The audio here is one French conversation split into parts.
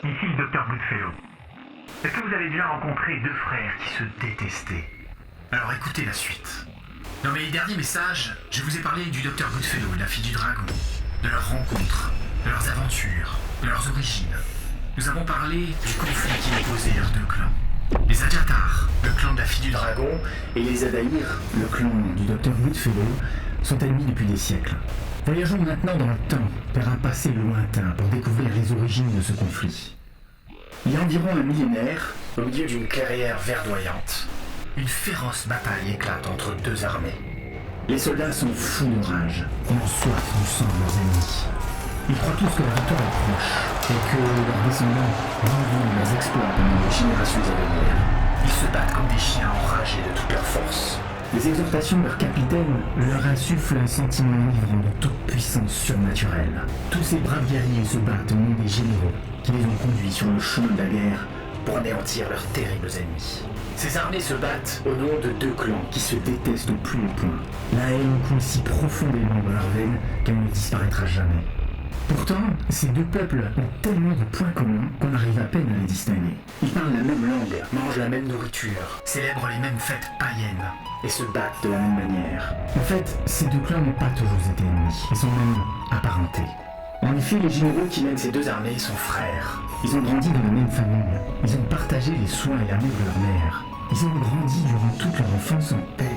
Ici le docteur Goodfellow. Est-ce que vous avez déjà rencontré deux frères qui se détestaient? Alors écoutez la suite. Dans mes derniers messages, je vous ai parlé du docteur Goodfellow et de la fille du dragon, de leurs rencontres, de leurs aventures, de leurs origines. Nous avons parlé du conflit qui opposait leurs deux clans. Les Adjatar, le clan de la fille du dragon, et les Adaïr, le clan du docteur Goodfellow, sont ennemis depuis des siècles. Voyageons maintenant dans le temps, vers un passé lointain, pour découvrir les origines de ce conflit. Il y a environ un millénaire, au milieu d'une clairière verdoyante, une féroce bataille éclate entre deux armées. Les soldats sont fous de rage et ont soif du sang de leurs ennemis. Ils croient tous que la victoire est proche et que leurs descendants vivront leurs exploits pendant les générations à venir. Ils se battent comme des chiens enragés de toute leur force. Les exhortations de leur capitaine leur insufflent un sentiment enivrant de toute puissance surnaturelle. Tous ces braves guerriers se battent au nom des généraux qui les ont conduits sur le chemin de la guerre pour anéantir leurs terribles ennemis. Ces armées se battent au nom de deux clans qui se détestent au plus haut point. La haine coule si profondément dans leurs veines qu'elle ne disparaîtra jamais. Pourtant, ces deux peuples ont tellement de points communs qu'on arrive à peine à les distinguer. Ils parlent la même langue, mangent la même nourriture, célèbrent les mêmes fêtes païennes et se battent de la même manière. En fait, ces deux clans n'ont pas toujours été ennemis, ils sont même apparentés. En effet, les généraux qui mènent ces deux armées sont frères. Ils ont grandi dans la même famille, ils ont partagé les soins et l'amour de leur mère. Ils ont grandi durant toute leur enfance en paix.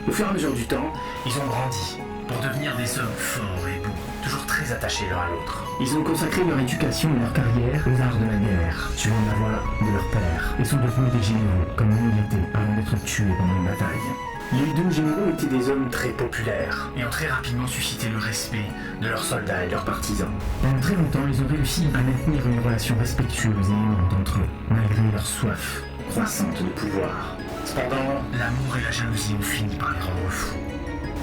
Au fur et à mesure du temps, ils ont grandi pour devenir des hommes forts et beaux, toujours très attachés l'un à l'autre. Ils ont consacré leur éducation et leur carrière aux arts de la guerre, suivant la voie de leur père, et sont devenus des généraux, comme eux l'étaient, avant d'être tués pendant une bataille. Les deux généraux étaient des hommes très populaires, et ont très rapidement suscité le respect de leurs soldats et de leurs partisans. Pendant très longtemps, ils ont réussi à maintenir une relation respectueuse et aimante entre eux, malgré leur soif croissante de pouvoir. Cependant, l'amour et la jalousie ont fini par les rendre fous.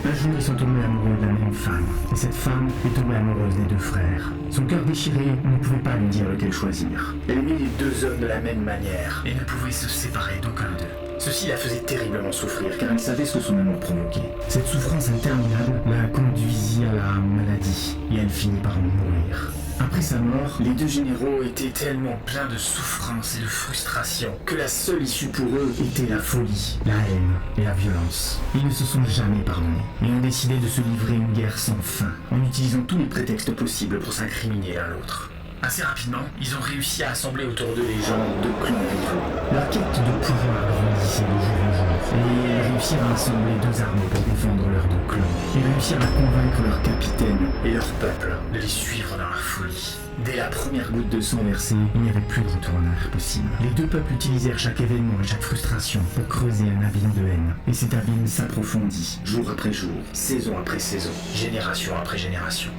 Un jour, ils sont tombés amoureux de la même femme, et cette femme est tombée amoureuse des deux frères. Son cœur déchiré ne pouvait pas lui dire lequel choisir. Elle aimait les deux hommes de la même manière, et ne pouvait se séparer d'aucun d'eux. Ceci la faisait terriblement souffrir, car elle savait ce que son amour provoquait. Cette souffrance interminable la conduisit à la maladie, et elle finit par mourir. Après sa mort, les deux généraux étaient tellement pleins de souffrance et de frustration que la seule issue pour eux était la folie, la haine et la violence. Ils ne se sont jamais pardonnés et ont décidé de se livrer une guerre sans fin, en utilisant tous les prétextes possibles pour s'incriminer l'un l'autre. Assez rapidement, ils ont réussi à assembler autour d'eux les gens de clans rivaux. Leur quête de pouvoir grandissait de jour en jour, et ils réussirent à assembler deux armées pour défendre leurs deux clans. Ils réussirent à convaincre leur capitaine et leur peuple de les suivre dans la folie. Dès la première goutte de sang versée, il n'y avait plus de retour en arrière possible. Les deux peuples utilisèrent chaque événement et chaque frustration pour creuser un abîme de haine. Et cet abîme s'approfondit, jour après jour, saison après saison, génération après génération.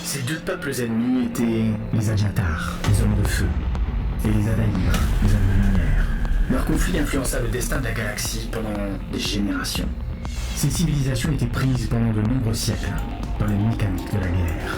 Ces deux peuples ennemis étaient les Adjatar, les hommes de feu, et les Adaïr, les hommes de lumière. Leur conflit influença le destin de la galaxie pendant des générations. Ces civilisations étaient prises pendant de nombreux siècles dans les mécaniques de la guerre.